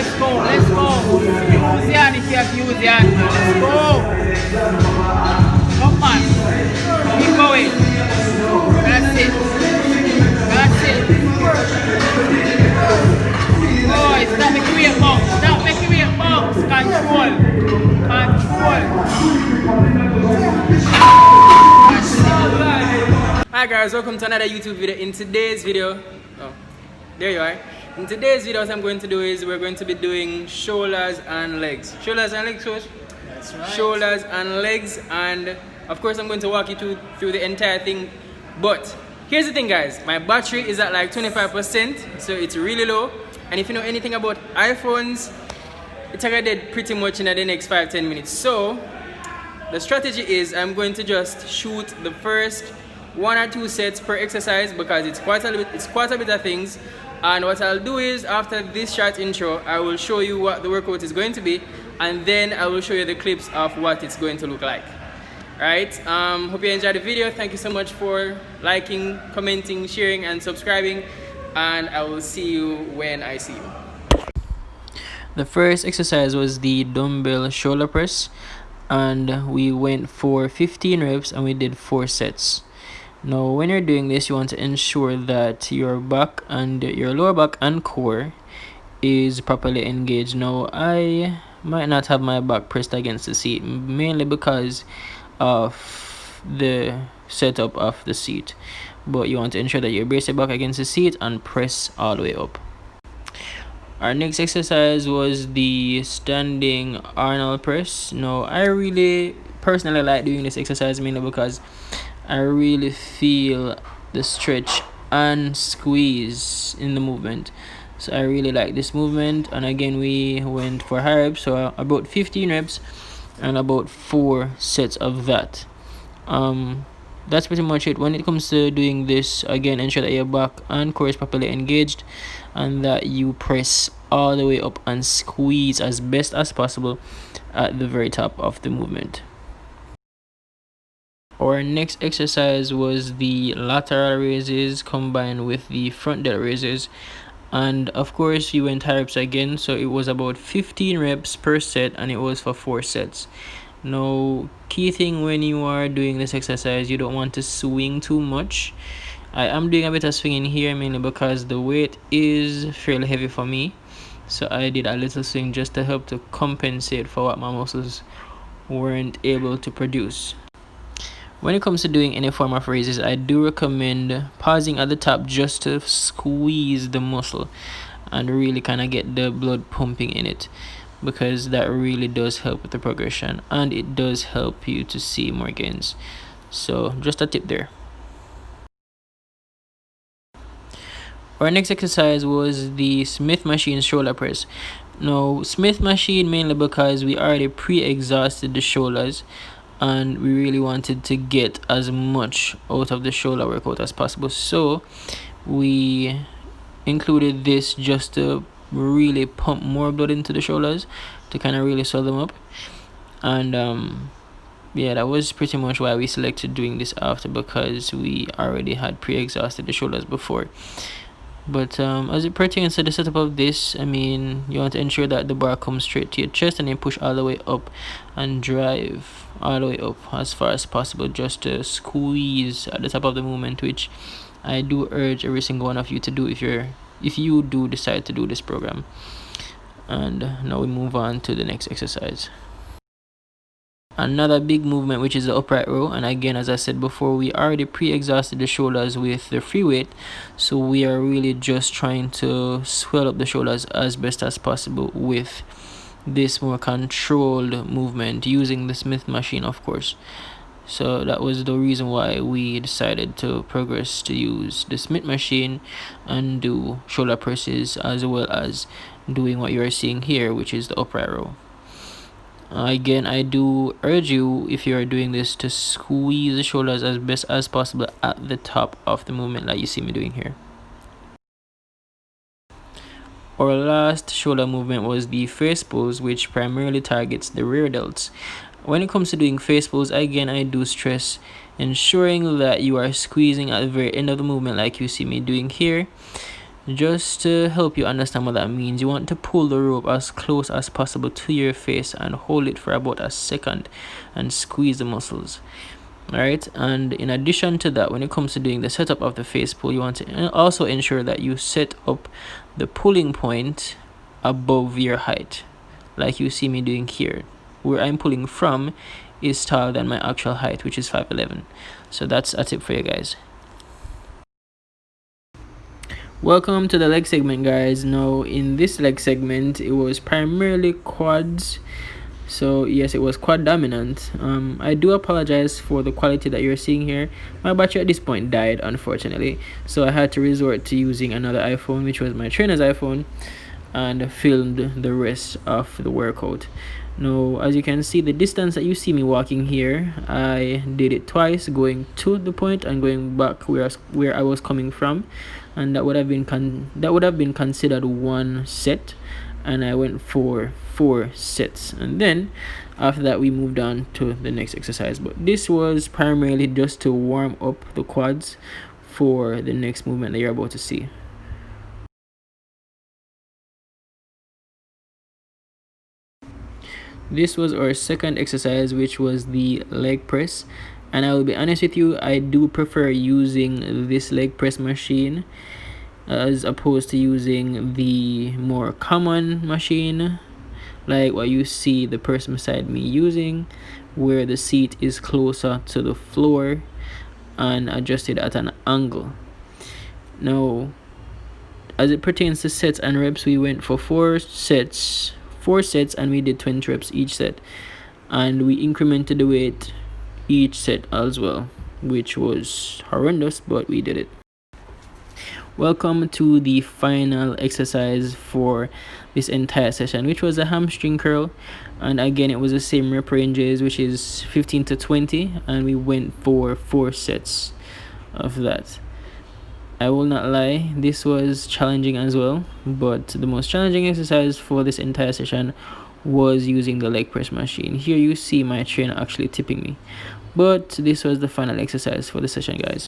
let's go, let's go. Use yan if you have used yan. Let's go. Come on. Keep going. That's it. That's it. Boy, stop making me a box. Stop making me a box. Control. Control. Hi guys, welcome to another YouTube video. In today's video, there you are. In today's video, what I'm going to do is we're going to be doing shoulders and legs. Shoulders and legs, Coach? That's right. Shoulders and legs, and of course I'm going to walk you through the entire thing. But here's the thing, guys. My battery is at like 25%, so it's really low. And if you know anything about iPhones, it's gonna dead pretty much in the next 5-10 minutes. So the strategy is I'm going to just shoot the first 1 or 2 sets per exercise because it's quite a bit of things. And what I'll do is after this short intro, I will show you what the workout is going to be, and then I will show you the clips of what it's going to look like. Alright, hope you enjoyed the video. Thank you so much for liking, commenting, sharing and subscribing, and I will see you when I see you. The first exercise was the dumbbell shoulder press, and we went for 15 reps and we did 4 sets. Now when you're doing this, you want to ensure that your back and your lower back and core is properly engaged. Now I might not have my back pressed against the seat, mainly because of the setup of the seat, but you want to ensure that you brace your back against the seat and press all the way up. Our next exercise was the standing Arnold press. Now I really personally like doing this exercise mainly because I really feel the stretch and squeeze in the movement. So I really like this movement, and again we went for high reps, so about 15 reps and about 4 sets of that. That's pretty much it. When it comes to doing this, again ensure that your back and core is properly engaged and that you press all the way up and squeeze as best as possible at the very top of the movement. Our next exercise was the lateral raises combined with the front delt raises, and of course you went high reps again, so it was about 15 reps per set and it was for 4 sets. Now key thing when you are doing this exercise, you don't want to swing too much. I am doing a bit of swinging here mainly because the weight is fairly heavy for me, so I did a little swing just to help to compensate for what my muscles weren't able to produce. When it comes to doing any form of raises, I do recommend pausing at the top just to squeeze the muscle and really kind of get the blood pumping in it, because that really does help with the progression and it does help you to see more gains. So just a tip there. Our next exercise was the Smith machine shoulder press. Now Smith machine mainly because we already pre-exhausted the shoulders and we really wanted to get as much out of the shoulder workout as possible, so we included this just to really pump more blood into the shoulders to kind of really swell them up. And yeah, that was pretty much why we selected doing this after, because we already had pre-exhausted the shoulders before. But as it pertains to the setup of this, I mean, you want to ensure that the bar comes straight to your chest and then push all the way up and drive all the way up as far as possible just to squeeze at the top of the movement, which I do urge every single one of you to do if you do decide to do this program. And now we move on to the next exercise. Another big movement, which is the upright row, and again as I said before, we already pre-exhausted the shoulders with the free weight, so we are really just trying to swell up the shoulders as best as possible with this more controlled movement using the Smith machine, of course. So that was the reason why we decided to progress to use the Smith machine and do shoulder presses as well as doing what you are seeing here, which is the upright row. Again, I do urge you, if you are doing this, to squeeze the shoulders as best as possible at the top of the movement like you see me doing here. Our last shoulder movement was the face pulls, which primarily targets the rear delts. When it comes to doing face pulls, again, I do stress ensuring that you are squeezing at the very end of the movement like you see me doing here. Just to help you understand what that means, you want to pull the rope as close as possible to your face and hold it for about a second and squeeze the muscles. Alright, and in addition to that, when it comes to doing the setup of the face pull, you want to also ensure that you set up the pulling point above your height, like you see me doing here. Where I'm pulling from is taller than my actual height, which is 5'11". So that's a tip for you guys. Welcome to the leg segment, guys. Now in this leg segment, it was primarily quads. So yes, it was quad dominant. I do apologize for the quality that you're seeing here. My battery at this point died, unfortunately, so I had to resort to using another iPhone, which was my trainer's iPhone, and filmed the rest of the workout. Now, as you can see, the distance that you see me walking here, I did it twice, going to the point and going back where I was coming from, and that would have been considered one set, and I went for 4 sets, and then after that we moved on to the next exercise. But this was primarily just to warm up the quads for the next movement that you're about to see. This was our second exercise, which was the leg press, and I will be honest with you, I do prefer using this leg press machine as opposed to using the more common machine like what you see the person beside me using, where the seat is closer to the floor and adjusted at an angle. Now, as it pertains to sets and reps, we went for 4 sets, and we did 20 reps each set, and we incremented the weight each set as well, which was horrendous, but we did it. Welcome to the final exercise for this entire session, which was a hamstring curl, and again it was the same rep ranges, which is 15 to 20, and we went for 4 sets of that. I will not lie, this was challenging as well, but the most challenging exercise for this entire session was using the leg press machine. Here you see my trainer actually tipping me, but this was the final exercise for the session, guys.